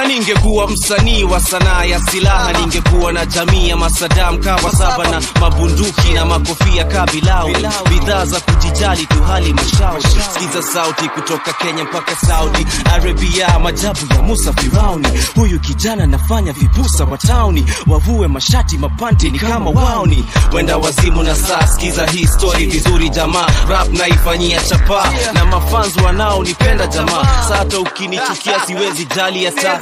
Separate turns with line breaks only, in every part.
Kaningekuwa msanii wa sanaa ya silaha, ningekuwa na jamii ya Masadam kawa saba na mabunduki na makofia kabilau. Bidhaa za kujijali tu hali mashauri. Sikiza sauti kutoka Kenya mpaka Saudi Arabia, majabu ya Musa Firauni. Huyu kijana nafanya vibusa wa tauni, wavue mashati mapanti ni kama waoni. Wenda wazimu na saa, sikiza hii story vizuri jamaa. Rap naifanyia chapa na mafans wanao nipenda jamaa. Sata ukinichukia siwezi jali hata.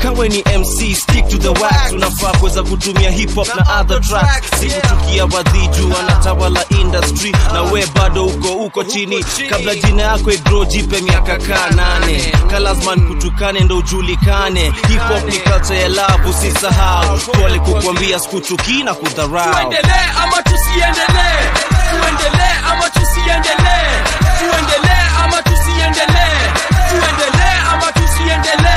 Kawe ni MC, stick to the wax. Unafaa kuweza kutumia hip hop na other tracks. Sikuchukia wadhiju wanatawala industry, na we bado uko chini. Kabla jina yako igro jipe miaka kaa 8. Kalazman kutukane ndo ujulikane. Hip hop ni culture ya love, usisahau. Pole kukwambia sikuchuki na kudharau.
Tuendelee ama tusiendelee? Tuendelee ama tusiendelee? Tuendelee ama tusiendelee? Tuendelee ama tusiendelee?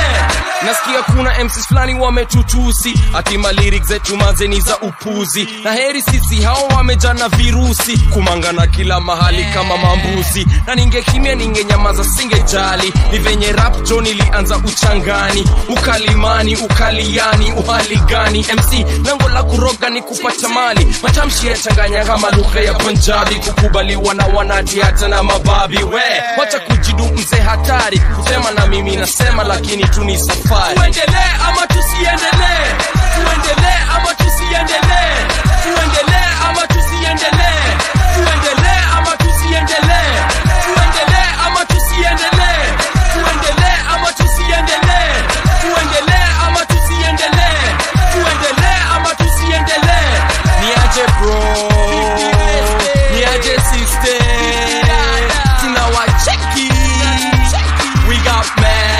Nasikia kuna MCs flani wametutusi, atima lyrics zetu mazeni za upuzi. Na heri sisi hao wamejana virusi, kumangana kila mahali kama mambuzi. Na ningekimia ningenyamaza singejali, ni venye rap John ilianza uchangani. Ukalimani, ukaliani, uhali gani? MC lango la kuroga ni kupata mali. Matamshi ya changanya kama lugha ya Punjabi, kukubaliwa na wanati hata na mababi. We, wacha kujidu mzee hatari, kusema na mimi nasema lakini tu ni safari. Tuendelee ama tusiendelee? Tuendelee ama tusiendelee?